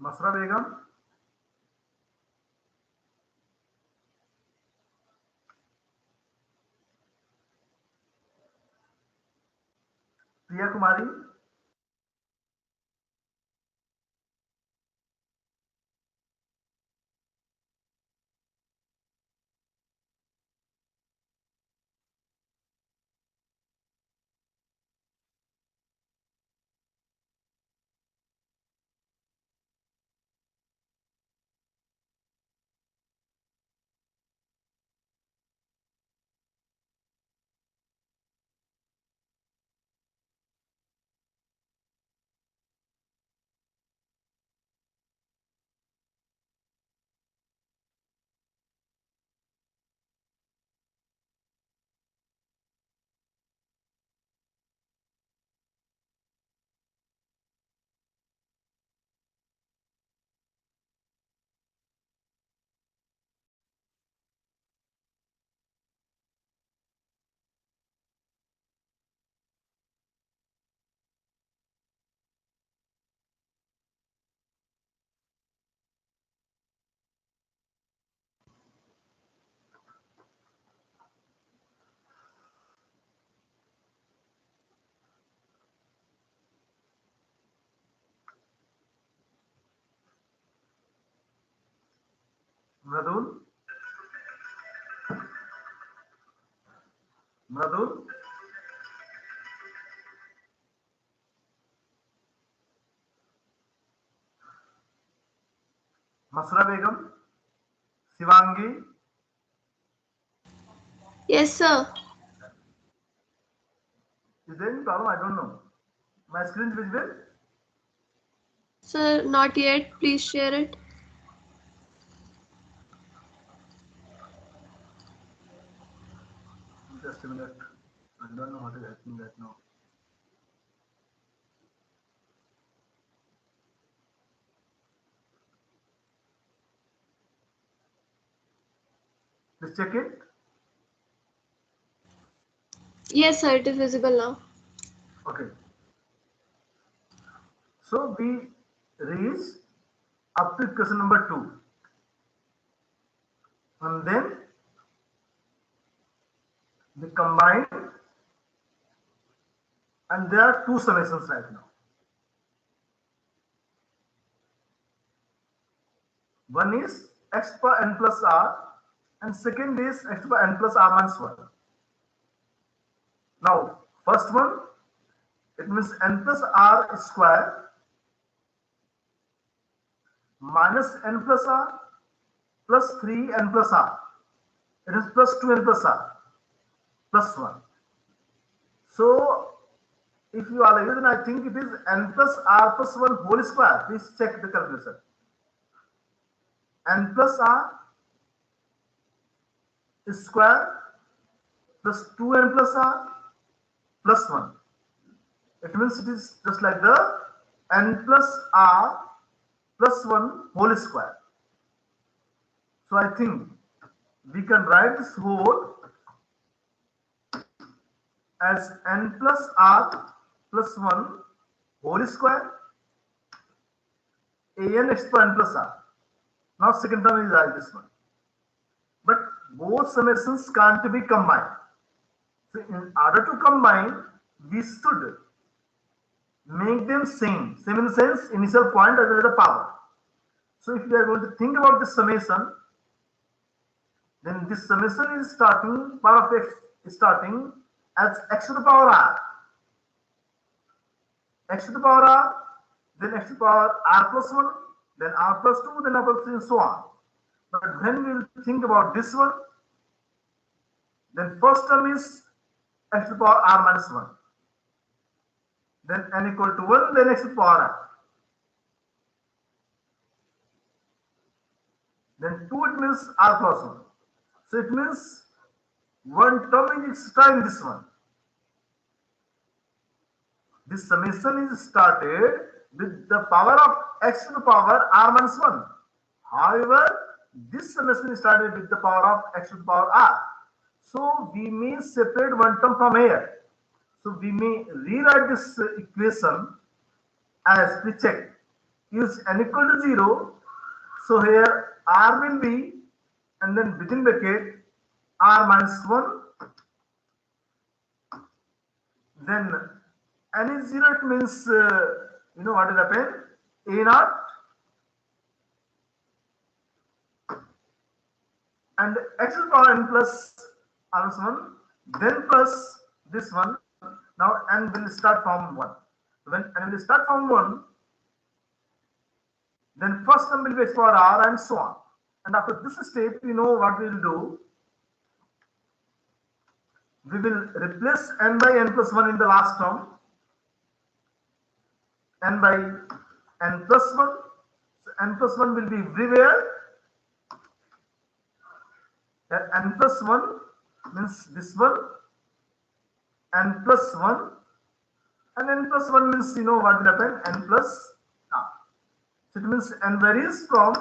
मसरा Begum, Priya Kumari, Mridul, Mridul, Masra Begum, Shivangi, Yes, sir. is there any problem? I don't know. My screen is visible? Sir, not yet. Please share it. Just a minute. I don't know what is happening right now. Please check it. Yes, sir. It is visible now. Okay. So we reach up to question number 2. And then we combine, and there are two summations right now. One is x power n plus r, and second is x power n plus r minus 1. Now, first one, it means n plus r square minus n plus r plus 3n plus r. It is plus 2n plus r plus 1. So, if you are like, then I think it is n plus r plus 1 whole square. Please check the calculation. N plus r square plus 2n plus r plus 1. It means it is just like the n plus r plus 1 whole square. So I think we can write this whole as n plus r plus 1 whole square an x power n plus r. Now second term is like this one. But both summations can't be combined. So in order to combine, we should make them same. Same in the sense initial point as well as the power. So if we are going to think about this summation, then this summation is starting power of x is starting as x to the power r. X to the power r, then x to the power r plus 1, then r plus 2, then r plus 3, and so on. But when we will think about this one, then first term is x to the power r minus 1. Then n equal to 1, then x to the power r. Then 2 it means r plus 1. So it means one term is extra in this one. This summation is started with the power of x to the power r minus 1. However, this summation is started with the power of x to the power r. So we may separate one term from here. So we may rewrite this equation as, please check, use n equal to 0. So here r will be, and then within bracket r minus 1. Then n is 0, it means, you know what will happen? A naught and x to the power n plus minus 1, then plus this one. Now n will start from 1. When n will start from 1, then first term will be x power r and so on. And after this step, you know what we will do? We will replace n by n plus 1 in the last term. N by n plus 1. So n plus 1 will be everywhere. N plus 1 means this one. N plus 1. And n plus 1 means, you know what will happen? N plus r. So it means n varies from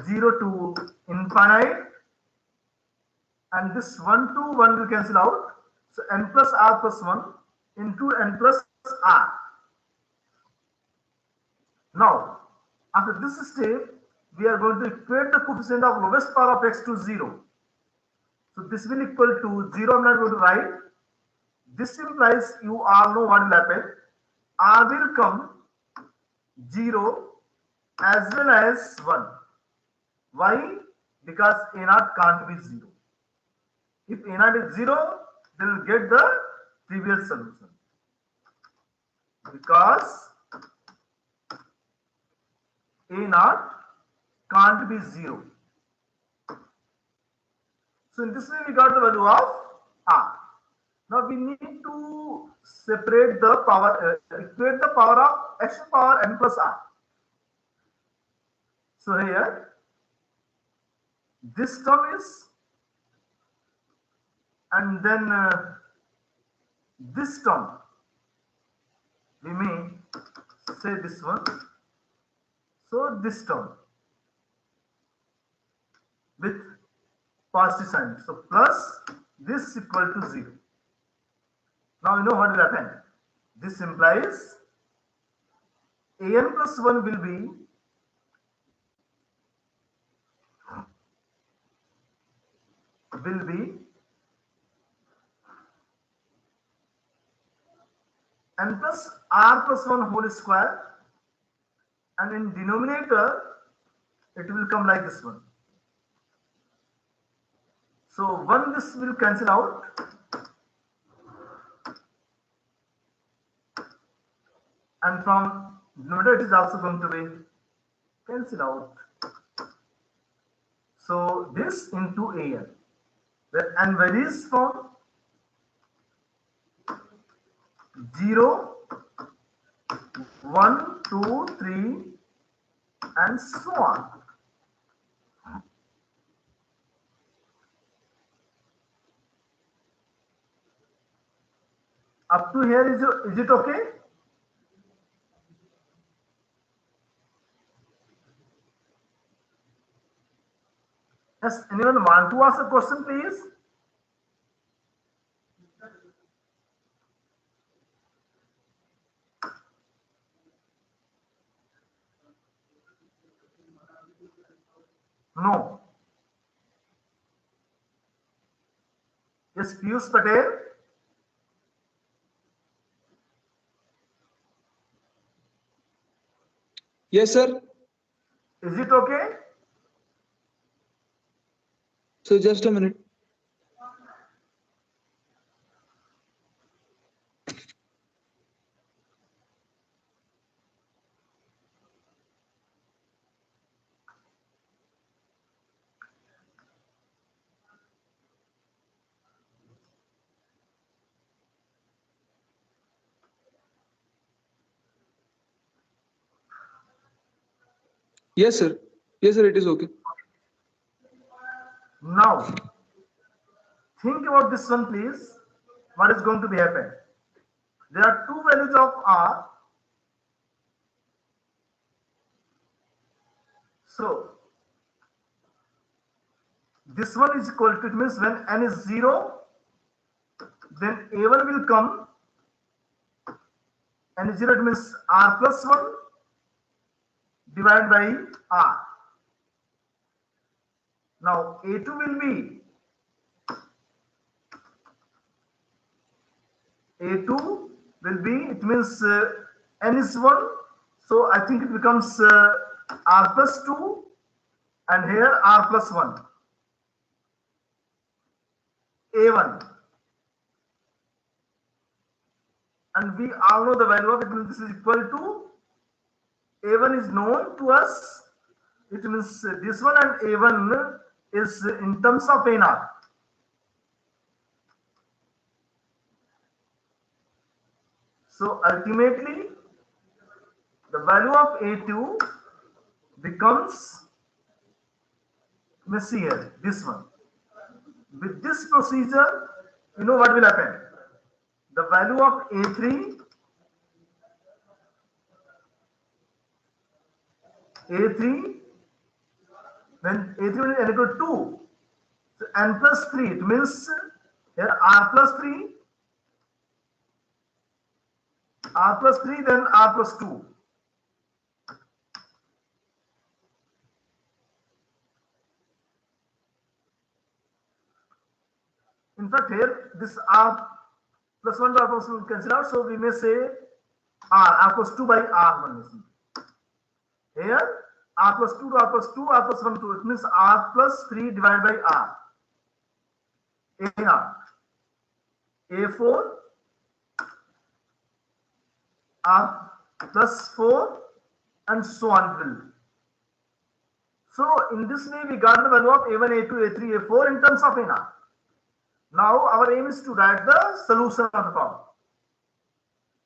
0 to infinite. And this 1 to 1 will cancel out. So n plus r plus 1 into n plus r. Now, after this step, we are going to equate the coefficient of lowest power of x to 0. So this will equal to 0. I'm not going to write. This implies you all know what will happen. R will come 0 as well as 1. Why? Because A naught can't be 0. If A naught is 0, they will get the previous solution. Because A naught can't be 0. So in this way we got the value of R. Now we need to separate the power, equate the power of x to the power n plus r. So here this term is, and then this term, we may say this one. So this term with positive sign. So plus this equal to 0. Now you know what will happen. This implies an plus 1 will be n plus r plus 1 whole square, and in denominator it will come like this one. So 1 this will cancel out, and from denominator it is also going to be cancel out. So this into an, where n varies from 0, 1, 2, 3, and so on. Up to here, is it okay? Yes, anyone want to ask a question, please? No. Yes, Piyush Patel. Yes, sir. Is it okay? So just a minute. Yes, sir. Yes, sir. It is okay. Now, think about this one, please. What is going to be happen? There are two values of r. So this one is equal to, it means when n is 0, then a1 will come. N is 0, it means r plus 1. divided by R. Now A2 will be it means n is 1, so I think it becomes R plus 2 and here R plus 1. A1. And we all know the value of it, means this is equal to A1 is known to us. It means this one and A1 is in terms of A0. So ultimately, the value of A2 becomes, let's see here, this one. With this procedure, you know what will happen? The value of A3 when A3 is equal to 2, so n plus 3, it means here R plus 3, then R plus 2. In fact, here this R plus 1 to R plus 1 will cancel out, so we may say R plus 2 by R1. Here R plus 2 to R plus 2, R plus 1 to, it means R plus 3 divided by R. A0. A4 R plus 4 and so on it will be. So in this way we got the value of A1, A2, A3, A4 in terms of A0. Now our aim is to write the solution of the problem.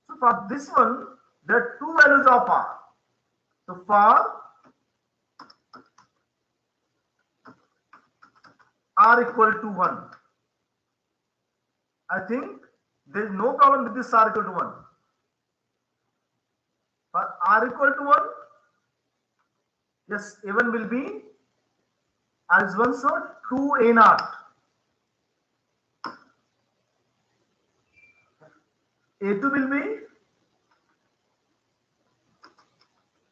So for this one, there are two values of R. So for R equal to 1, I think there is no problem with this R equal to 1. For R equal to 1, yes, A1 will be R is 1, so 2 A0. A2 will be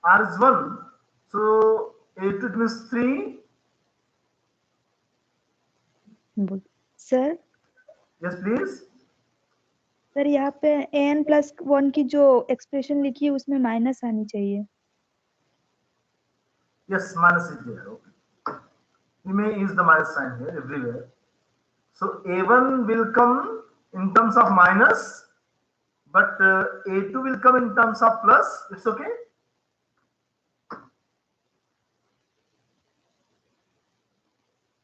R is 1, so A2 it means 3. Sir Yes, please. Sir यहाँ पे an+1 की जो expression लिखी है उसमें minus आनी चाहिए. Yes, minus is there. Okay. We may use the minus sign here everywhere. So A1 will come in terms of minus, but A2 will come in terms of plus. It's okay.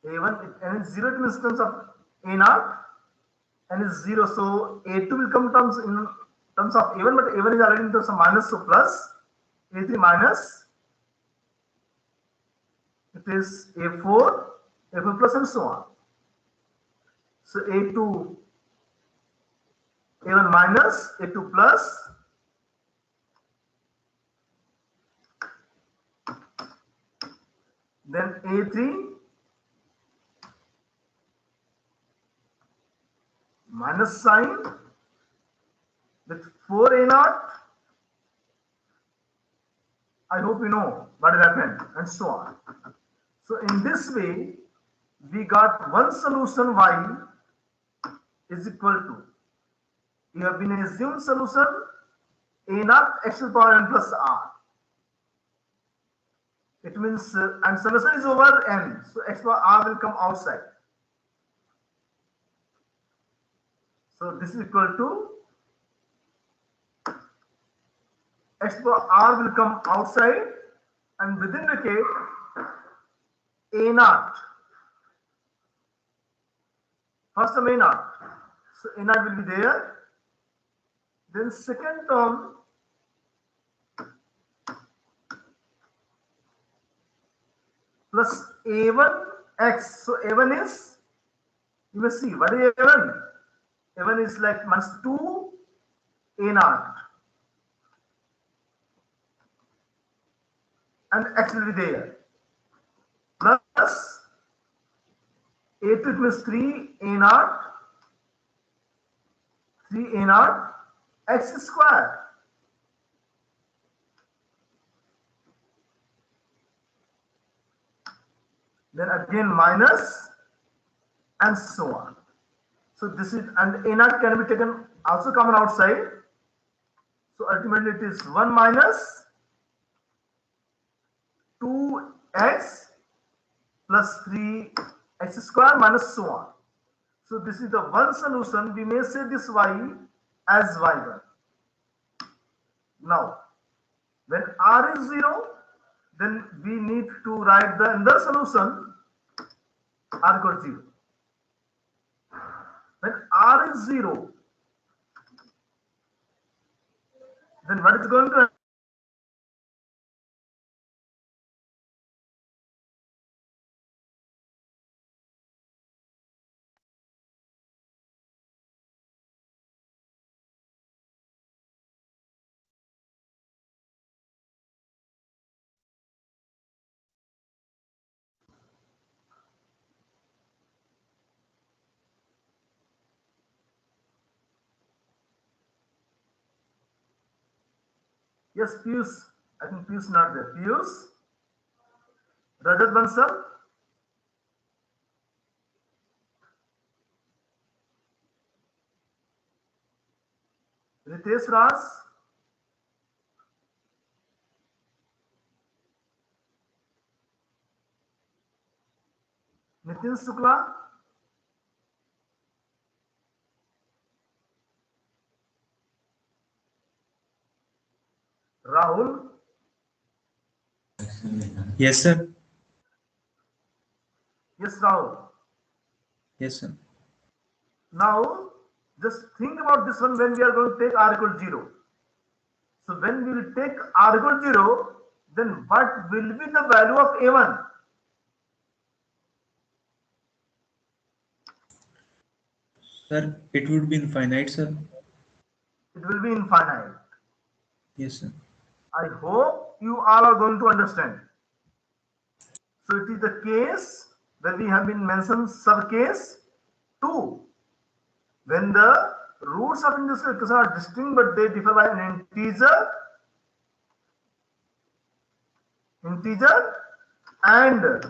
A1 n is 0, it means in terms of A0, n is 0, so A2 will come in terms of A1, but A1 is already in terms of minus, so plus A3 minus. It is A4 plus and so on. So A2, A1 minus, A2 plus, then A3 minus sign with 4 A0. I hope you know what has happened and so on. So in this way, we got one solution y is equal to, we have been assumed solution A0 x to the power n plus r. It means, and summation is over n, so x to the power r will come outside. So this is equal to x to the power r will come outside, and within the case A0. First term A0. So A0 will be there. Then second term plus A1x. So A1 is, you may see, what is A1? A1 is like minus 2 A0. And x will be there. Plus A2 it means 3 A0, x square. then again minus, and so on. So this is, and a naught can be taken also common outside. So ultimately it is 1 minus 2x plus 3x square minus so on. So this is the one solution. We may say this y as y1. Now, when r is 0, then we need to write the another solution, r equals 0. When r is 0, then what is going to happen? Yes, Piyush. I think Piyush not there. Piyush, Rajat Bansal, Ritesh Raj, Nitin Shukla, Rahul. Yes, sir. Yes, Rahul. Yes, sir. Now, just think about this one when we are going to take r equals 0. So when we will take r equals 0, then what will be the value of a1? Sir, it would be infinite, sir. It will be infinite. Yes, sir. I hope you all are going to understand. So it is the case where we have been mentioned sub case 2. When the roots of industrial equation are distinct but they differ by an integer, and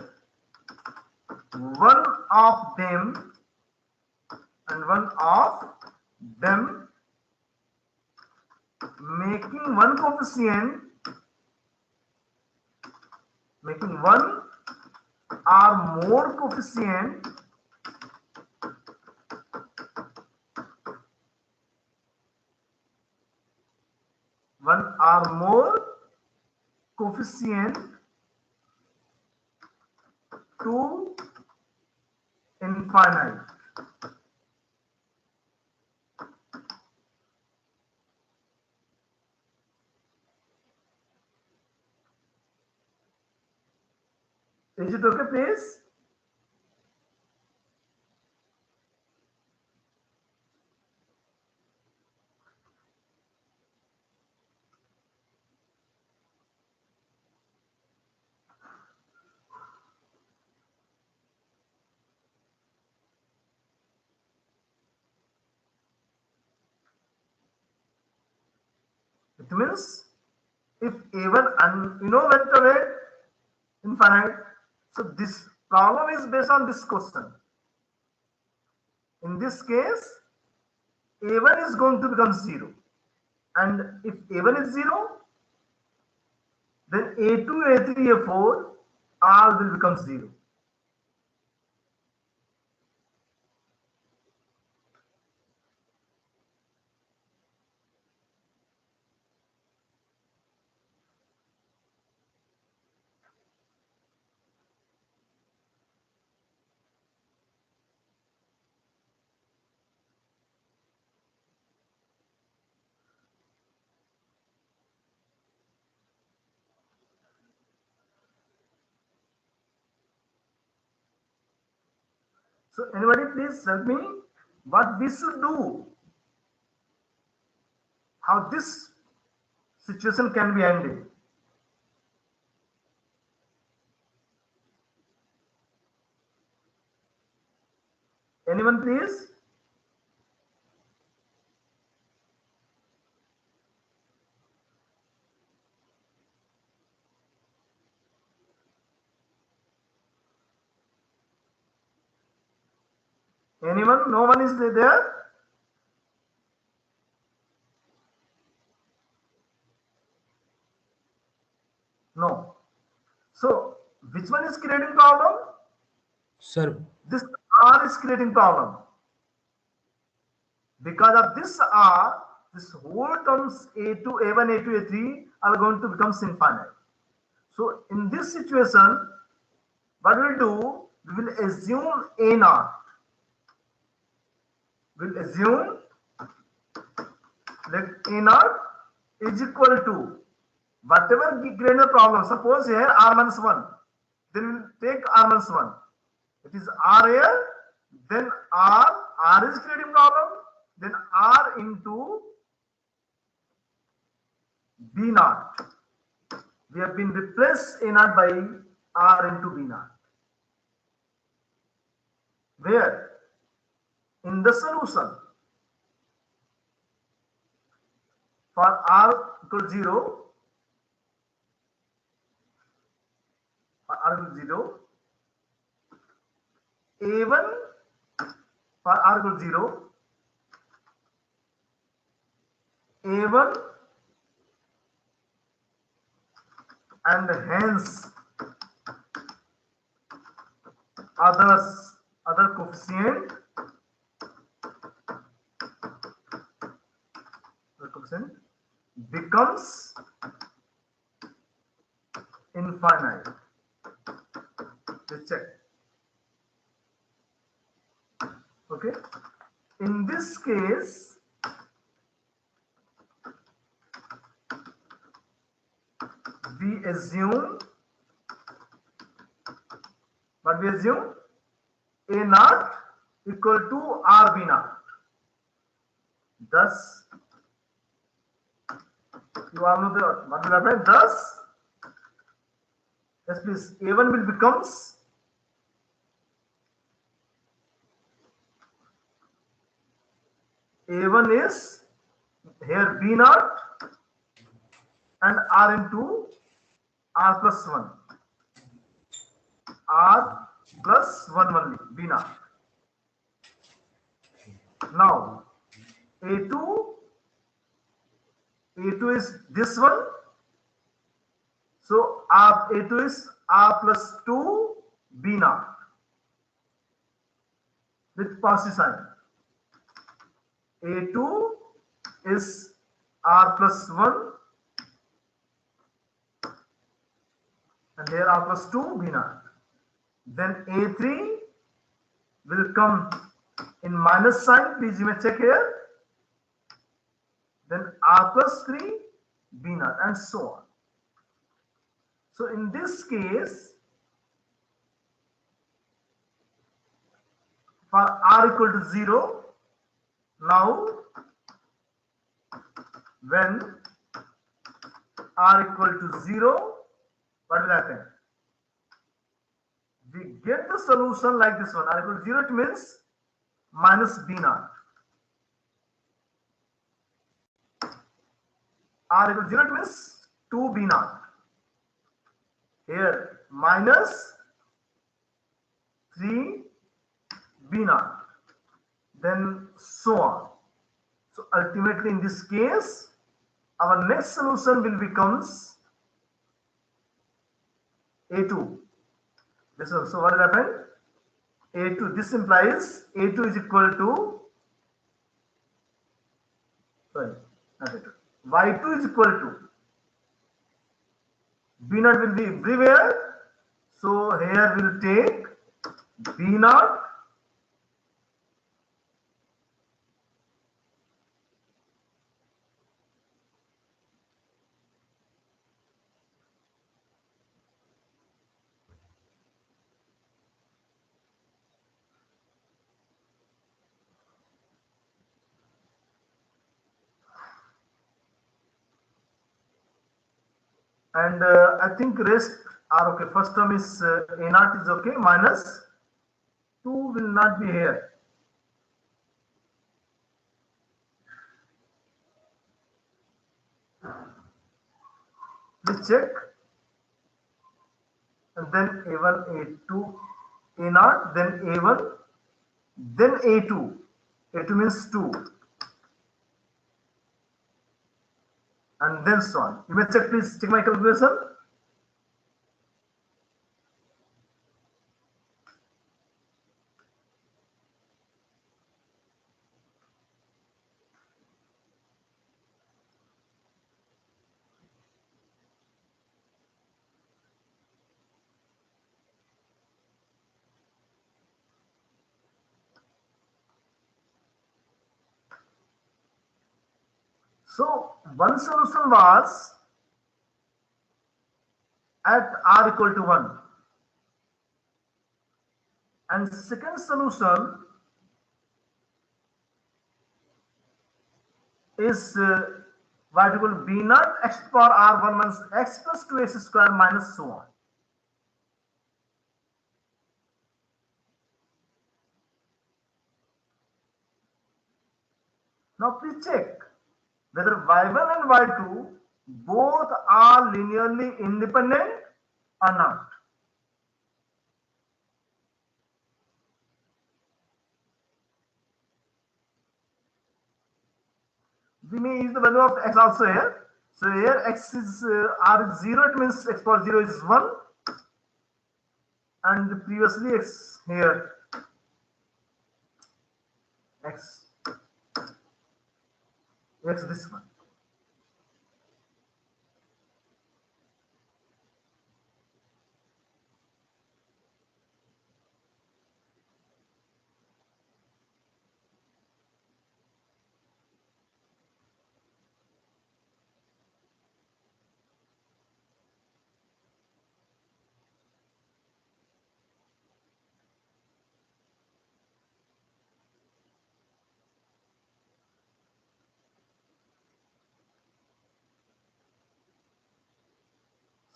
one of them making one coefficient, making one or more coefficient to infinite. Is it okay, please? It means if a1 and went away infinite, so this problem is based on this question. In this case, a1 is going to become 0, and if a1 is 0, then a2, a3, a4 all will become 0. So anybody please tell me what we should do, how this situation can be handled. Anyone please? Anyone? No one is there? No. So which one is creating problem? Sir, This R is creating problem. Because of this R, this whole terms A2, A1, A2, A3 are going to become infinite. So in this situation, what we'll do, we will assume A naught. We'll assume that A naught is equal to whatever greater problem. Suppose here R minus 1. Then we'll take R minus 1. It is R here, then R is creating problem, then R into B naught. We have been replaced A naught by R into B naught. Where? In the solution. For R equal 0, for R equal 0, A1 for R equal 0, A1 and hence other coefficient becomes infinite. Let's check. Okay. In this case, we assume what we assume A naught equal to RB naught. Thus, you all know what will happen. Thus, yes, please. A1 will becomes A1 is here B naught and R into R plus 1. R plus 1 only, B naught. Now, A2 is this one. So, A2 is R plus 2 B naught with positive sign. A2 is R plus 1 and here R plus 2 B naught. Then A3 will come in minus sign. Please you may check here. Then R plus 3 B naught and so on. So in this case, for R equal to 0, now when R equal to 0, what will happen? We get the solution like this one. R equal to 0, it means minus B naught. R equal to 0, it means 2 B naught. Here minus 3 B naught. Then so on. So ultimately in this case, our next solution will becomes A2. This one. So what will happen? A2. This implies A2 is equal to, sorry, not A2. Y2 is equal to B naught will be everywhere. So here we'll take B naught and I think rest are okay. First term is A naught is okay. Minus 2 will not be here. Please check. And then A1, A2, A naught, then A1, then A2. A2 means 2. And then so on. You may check, please check my calculation. So one solution was at r equal to 1, and second solution is what you call b naught x to power r1 minus x plus 2x square minus so on. Now please check whether y1 and y2 both are linearly independent or not. We may use the value of x also here. So here x is r is 0, it means x power 0 is 1, and previously x here x this one.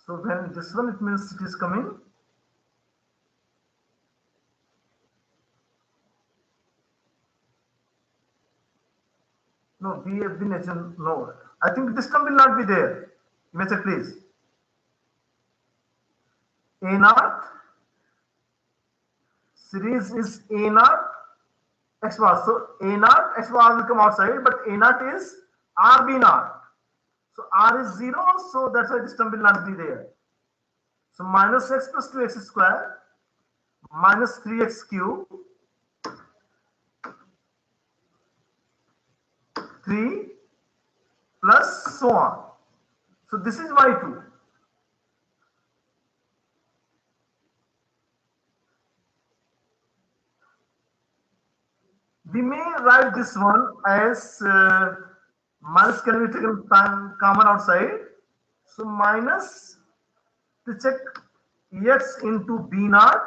So when this one, it means it is coming. No, we have been assumed, no. I think this term will not be there. You may check, please. A naught series is A naught x bar. So A naught x bar will come outside, but A naught is RB naught. So R is 0, so that's why this term will not be there. So minus x plus 2x square minus 3x cube 3 plus so on. So this is y2. We may write this one as minus can be taken common outside. So minus to check x into b naught.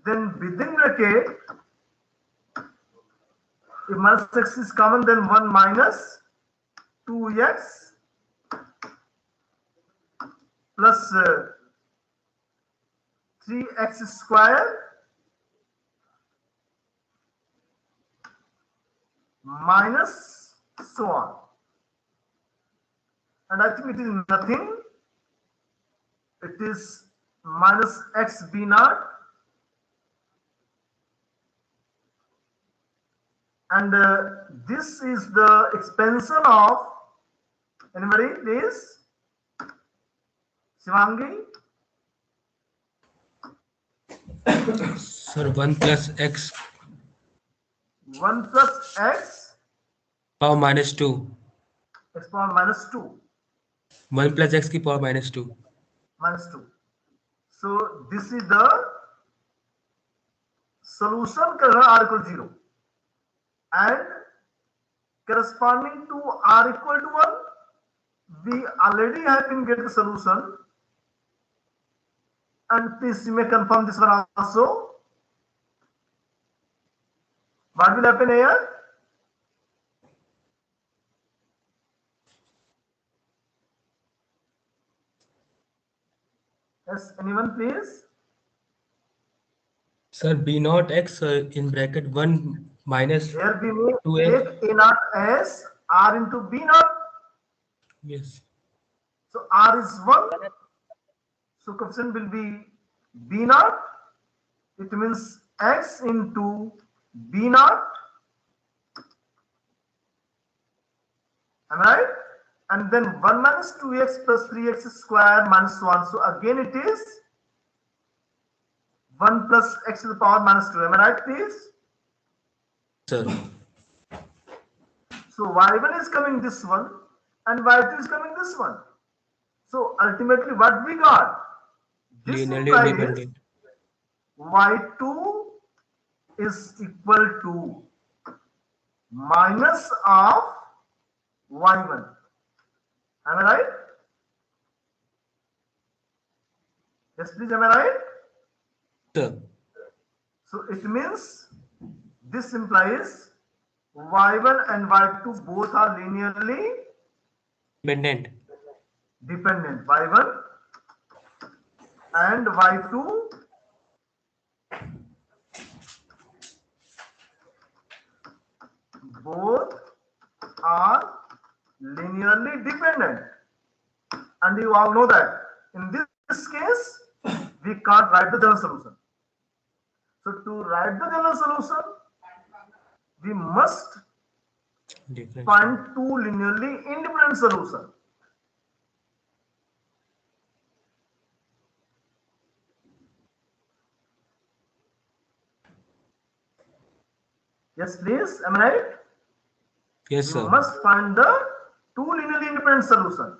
Then within bracket, if minus x is common, then 1 minus 2x plus 3x square minus so on. And I think it is nothing. It is minus x b naught. And this is the expansion of, anybody please? Shivangi? Sir, 1 plus x 1 plus x power minus 2. x power minus 2. 1 plus x की power minus 2. Minus 2. So this is the solution r equal to 0. And corresponding to r equal to 1, we already have been get the solution. And please you may confirm this one also. What will happen here? Yes, anyone please? Sir, b naught x in bracket 1 minus Here we may 2x. take a naught as r into b naught. Yes. So r is 1. So coefficient will be b naught it means x into b naught. Am I right? And then 1 minus 2x plus 3x square minus 1. So again it is 1 plus x to the power minus 2. Am I right, please? Sir. So y1 is coming this one and y2 is coming this one. So ultimately what we got? This Linearly implies independent. y2 is equal to minus of y1. Am I right? Yes, please, am I right? Sir. So it means this implies y1 and y2 both are linearly Dependent. dependent. y1 and y2 both are linearly dependent. And you all know that in this case, we can't write the general solution. So to write the general solution, we must Different. find two linearly independent solutions. Yes, please. Am I right? Yes, We sir. must find the two linearly independent solutions.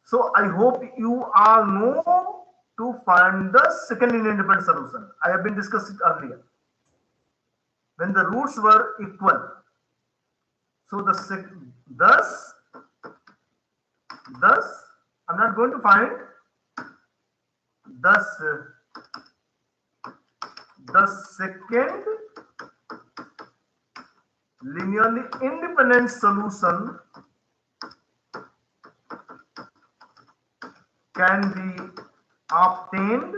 So I hope you all know to find the second linear independent solution. I have been discussed it earlier. When the roots were equal. So thus I'm not going to find thus the second linearly independent solution can be obtained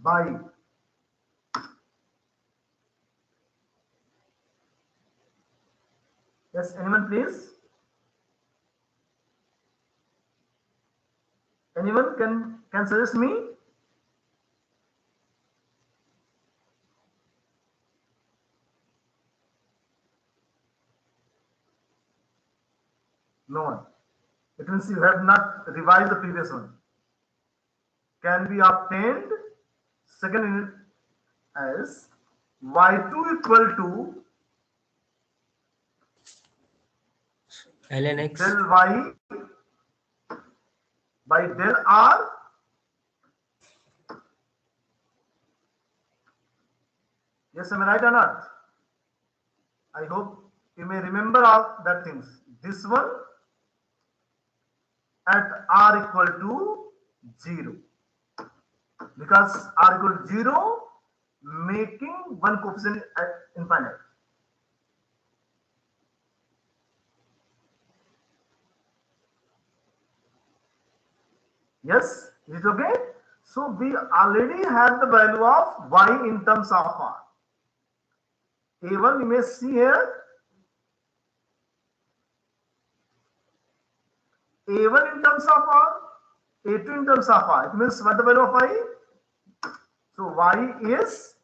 by yes, anyone please? Anyone can suggest me? No one. It means you have not revised the previous one. Can be obtained second unit as y2 equal to ln x. del y by del r yes, am I right or not? I hope you may remember all that things. This one at r equal to 0 because r equal to 0 making one coefficient at infinite. Yes, is it okay? So we already have the value of y in terms of r. A1 you may see here. A1 in terms of r, A2 in terms of r. It means what the value of y? So y is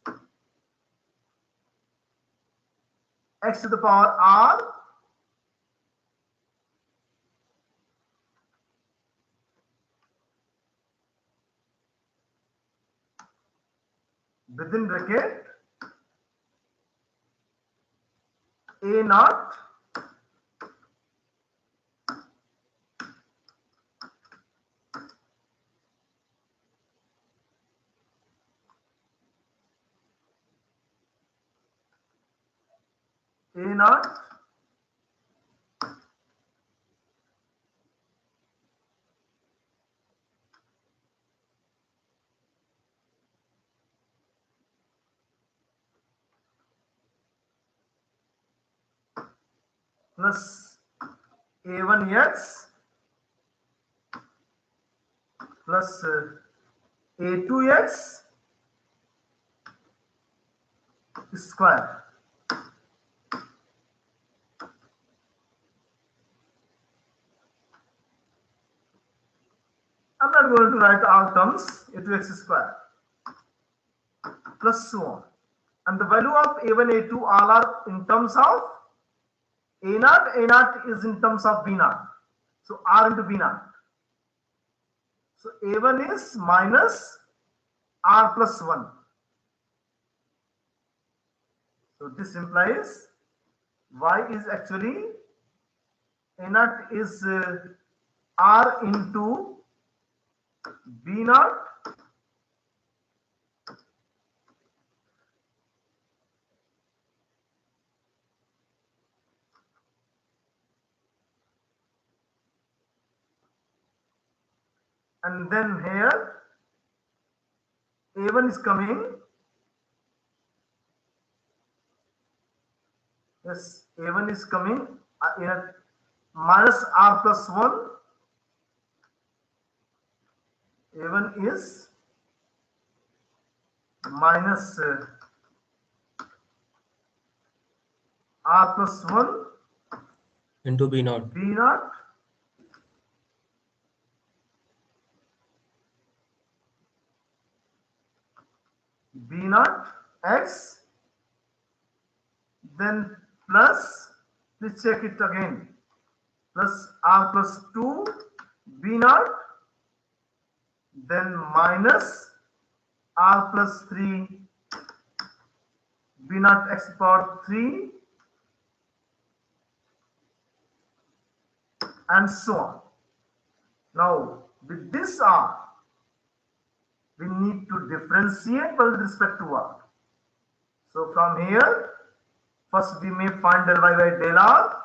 x to the power r within bracket a naught a naught plus a1x plus a2x square. I'm not write all terms a2 x square plus so on. And the value of a1, a2 all are in terms of a0 is in terms of b0. So r into b0. So a1 is minus r plus 1. So this implies y is actually a0 is r into b0 and then here a1 is coming. Yes, a1 is coming minus r plus 1. a1 is minus r plus 1 into B naught. b0 b0 x, then plus, please check it again, plus r plus 2 b0, then minus r plus 3 b0 x power 3 and so on. Now with this r we need to differentiate with respect to r. So from here first we may find del y by del r,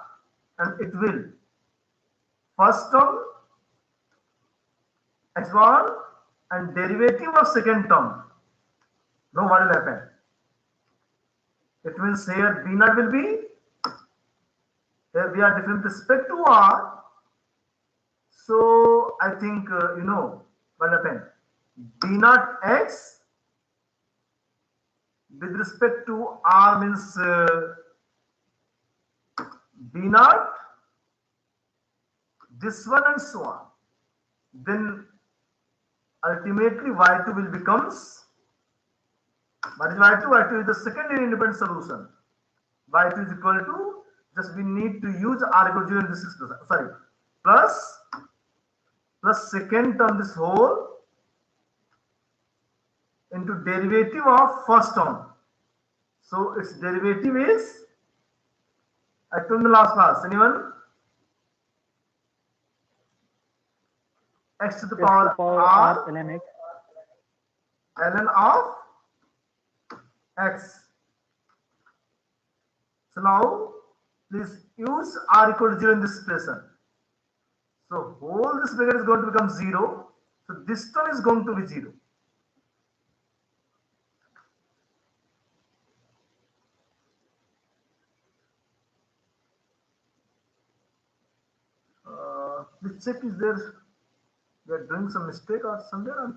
and it will first term x1 and derivative of second term. Now what will happen? It means here b0 will be, here we are different with respect to r. So I think you know what will happen. b0 x with respect to r means b0, this one and so on. Then ultimately y2 will becomes, what is y2? y2 is the secondary independent solution. y2 is equal to, just we need to use r equal to 0 in this expression, sorry, plus second term this whole into derivative of first term. So its derivative is, I told in the last class, anyone? X to the power r ln x. ln of x. So now please use r equal to 0 in this expression. So whole this bracket is going to become 0. So this term is going to be 0. Please check, is there we are doing some mistake or somewhere?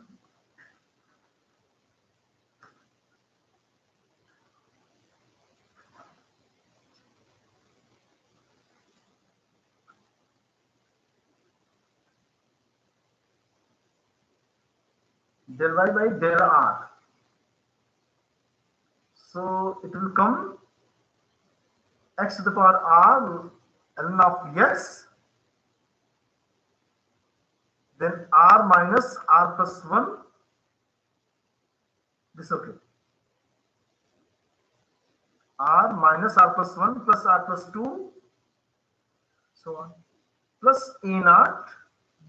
Del y by del r. So it will come x to the power r ln of x, then r minus r plus 1, this okay, r minus r plus 1 plus r plus 2, so on, plus a naught,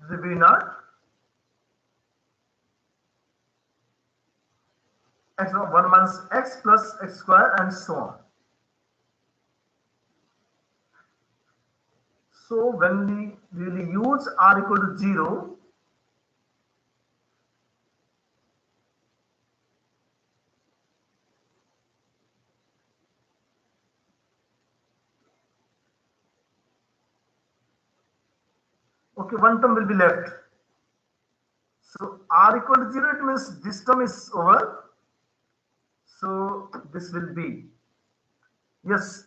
the b naught, x 1 minus x plus x square and so on. So when we really use r equal to 0, okay, one term will be left. So r equal to 0, it means this term is over. So this will be, yes,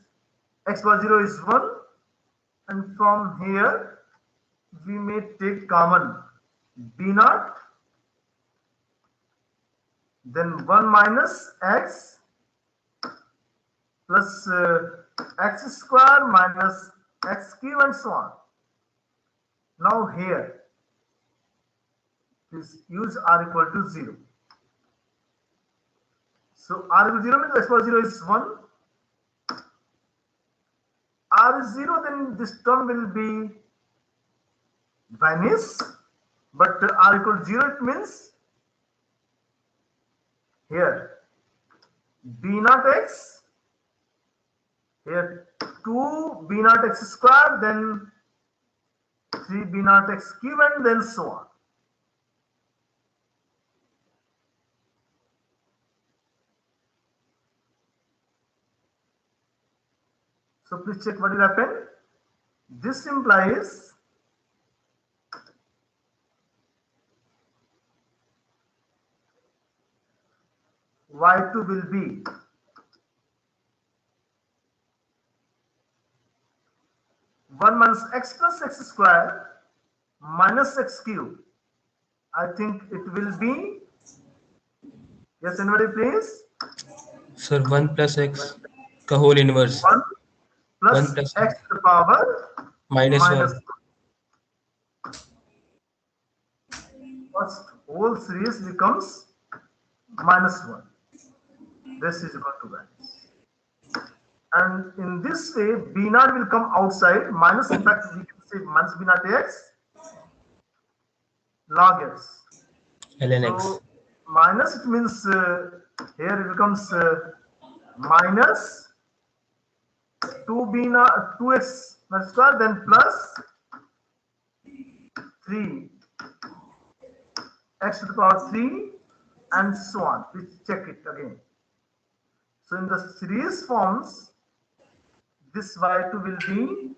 x bar 0 is 1, and from here we may take common b naught then 1 minus x plus x square minus x cube and so on. Now here, please use r equal to 0. So r equal to 0 means x power 0 is 1. R is 0, then this term will be vanish. But r equal to 0, it means here b naught x, here 2 b naught x square, then 3 b naught x cube, and then so on. So please check what will happen. This implies y2 will be 1 minus x plus x square minus x cube. I think it will be, yes, anybody please? Sir, 1 plus x का whole inverse 1 plus 1 plus x to the power minus minus 1. 2. First whole series becomes minus 1. This is equal to vanish. And in this way, b naught will come outside, minus, in fact, we can say minus b naught x log x. ln x. So minus, it means here it becomes minus 2x square, then plus 3 x to the power 3 and so on. Please check it again. So in the series forms, this y2 will be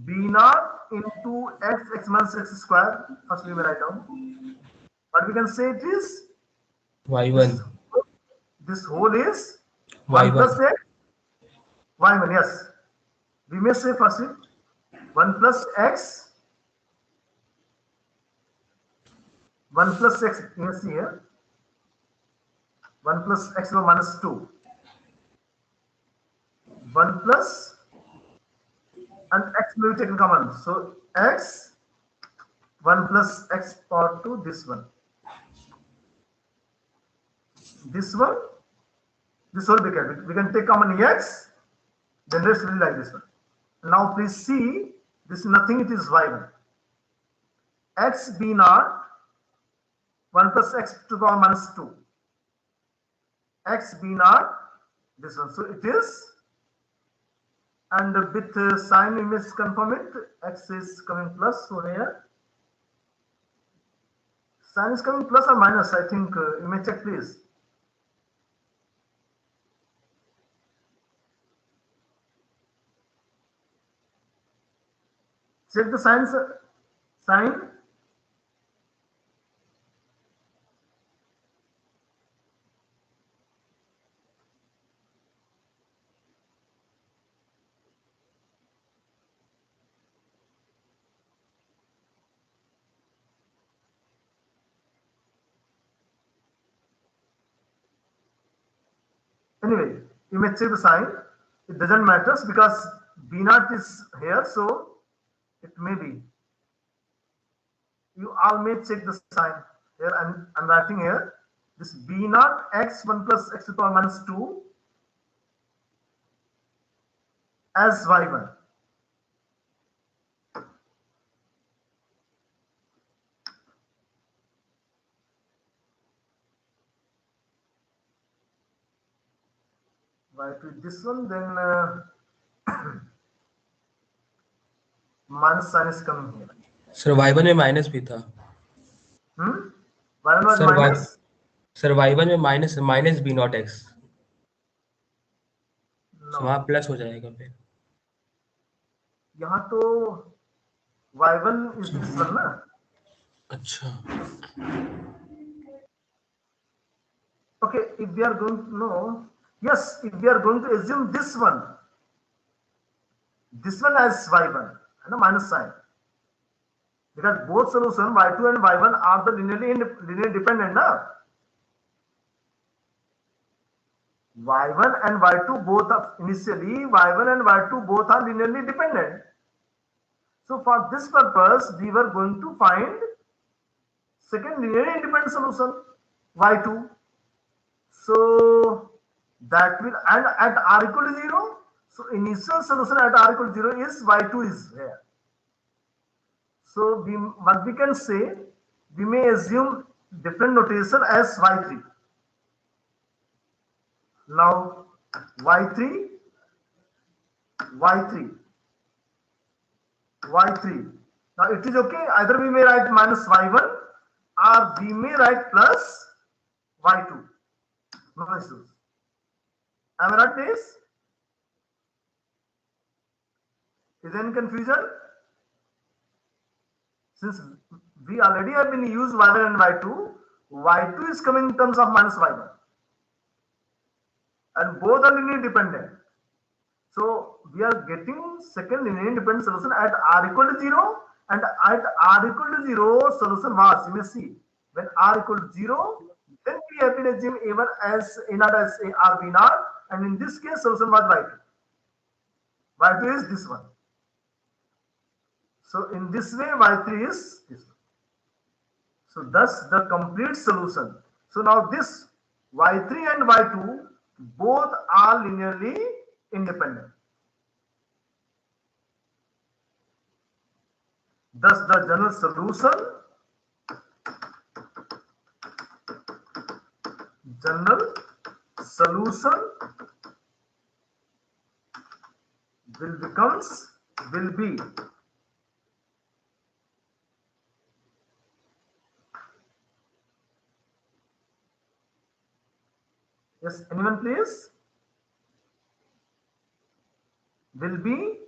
b naught into x minus x square. First we will write down. But we can say it is y1. this whole is 1 plus x y1. Yes, we may say first it 1 plus x 1 plus x, you can see here 1 plus x over minus 2 1 plus and x will be taken common, so x 1 plus x power 2, this one this whole bracket we can take common x, then rest will be like this one. Now please see, this is nothing, it is y1 x b naught 1 plus x to the power minus 2 x b naught, this one, so it is, and with sign we must confirm it, x is coming plus, so here sign is coming plus or minus, I think you may check please. Check the sign. Anyway, you may check the sign. It doesn't matter because b naught is here, so it may be. You all may check the sign here. I'm writing here this b naught x 1 plus x to the power minus 2 as y1. Y2 this one, then minus sign is coming here. Sir y1 में minus भी था. Y1 was Sir, minus. Sir y1 में minus b not x, No. वहाँ plus हो जाएगा फिर. यहाँ तो y1 is this one ना. अच्छा. Okay, if we are going to know, yes, if we are going to assume this one as y1 and a minus sign, because both solution y2 and y1 are the linearly dependent, na? y1 and y2 both are initially y1 and y2 both are linearly dependent. So for this purpose, we were going to find second linearly independent solution y2. So that will, and at r equal to 0, so initial solution at r equal to 0 is y2 is here. So what we can say, we may assume different notation as y3. Now y3. Now it is okay. Either we may write minus y1 or we may write plus y2. No issues. Am I right, please? Is there any confusion? Since we already have been used y1 and y2, y2 is coming in terms of minus y1. And both are linearly dependent. So we are getting second linearly independent solution at r equal to 0, and at r equal to 0 solution was, you may see, when r equal to 0, then we have been assume a1 as a0 as r b0, and in this case solution was y2. Y2 is this one. So in this way y3 is this one. So thus the complete solution. So now this y3 and y2 both are linearly independent. Thus the general solution will be yes, anyone please? Will be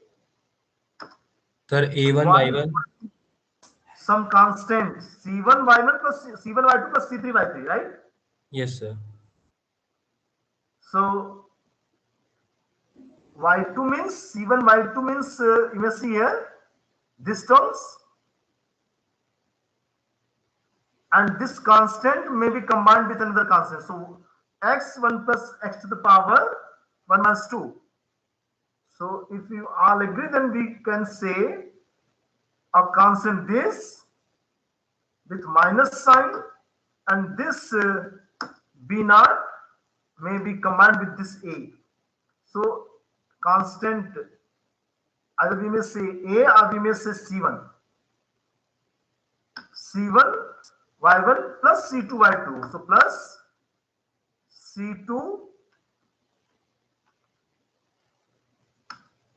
Sir, A1 Y1. some constant C1 Y1 plus C1 Y2 plus C3 Y3, right? Yes, sir. So Y2 means C1 Y2 means you may see here this terms, and this constant may be combined with another constant. So x1 plus x to the power 1 minus 2. So if you all agree, then we can say a constant this with minus sign, and this b naught may be combined with this a. So constant, either we may say a or we may say c1 y1 plus c2 y2. So plus c2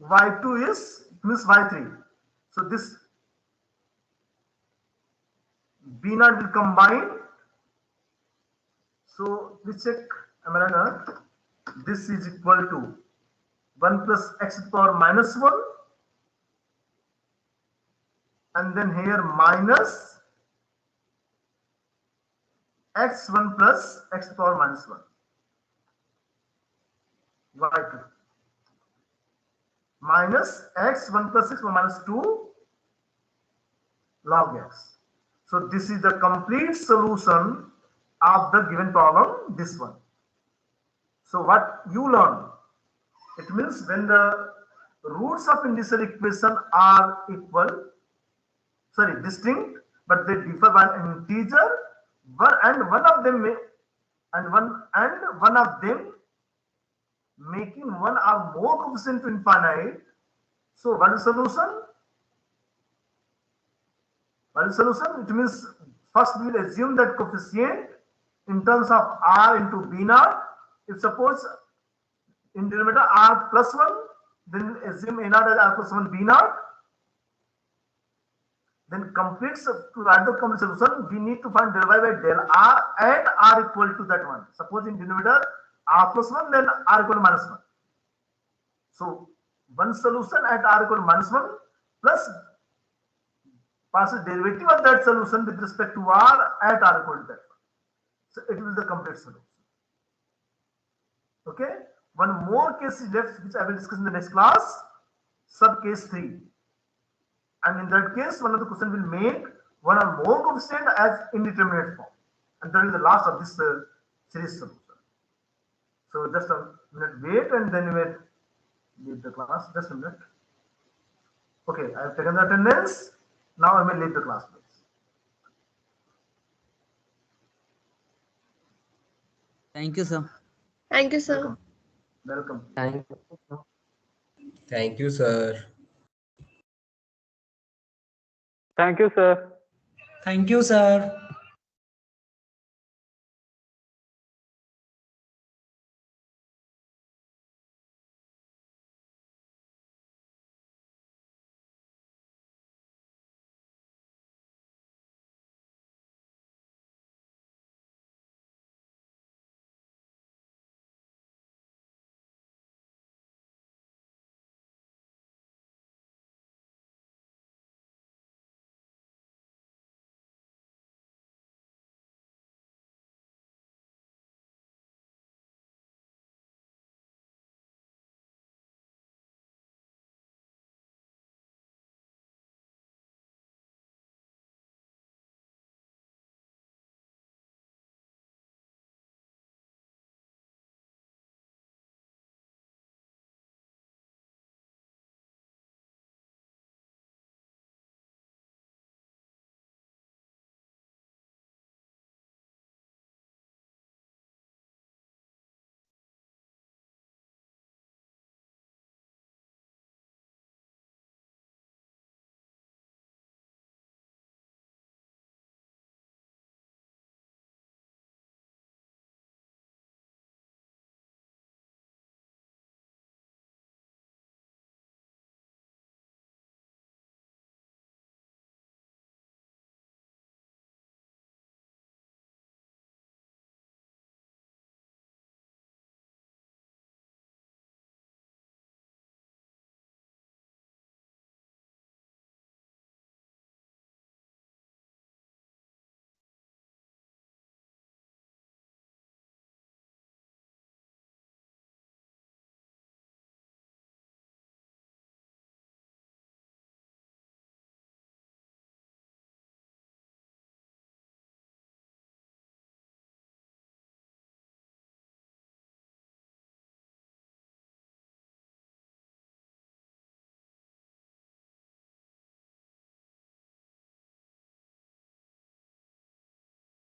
y2 is means y3. So this b naught will combine. So we check, this is equal to 1 plus x to the power minus 1, and then here minus x1 plus x to the power minus 1 y2 minus x1 plus x minus 2 log x. So this is the complete solution of the given problem, this one. So what you learn, it means when the roots of initial equation are distinct, but they differ by an integer, and one of them making one or more coefficient to infinite. So what is solution? What is solution? It means first we will assume that coefficient in terms of r into b naught. If suppose in denominator r plus 1, then assume a naught as r plus 1 b naught. Then to write the complete solution, we need to find del y by del r and r equal to that one. Suppose in denominator r plus 1, then r equal to minus 1. So one solution at r equal to minus 1 plus partial derivative of that solution with respect to r at r equal to that one. So it will be the complete solution. Okay. One more case is left, which I will discuss in the next class. Sub case 3. And in that case, one of the question will make one or more coefficient as indeterminate form. And that is the last of this series solution. So just a minute wait and then we will leave the class. Just a minute. Okay, I have taken the attendance. Now I will leave the class, please. Thank you, sir. Thank you, sir. Welcome. Welcome. Thank you, sir. Thank you, sir. Thank you, sir.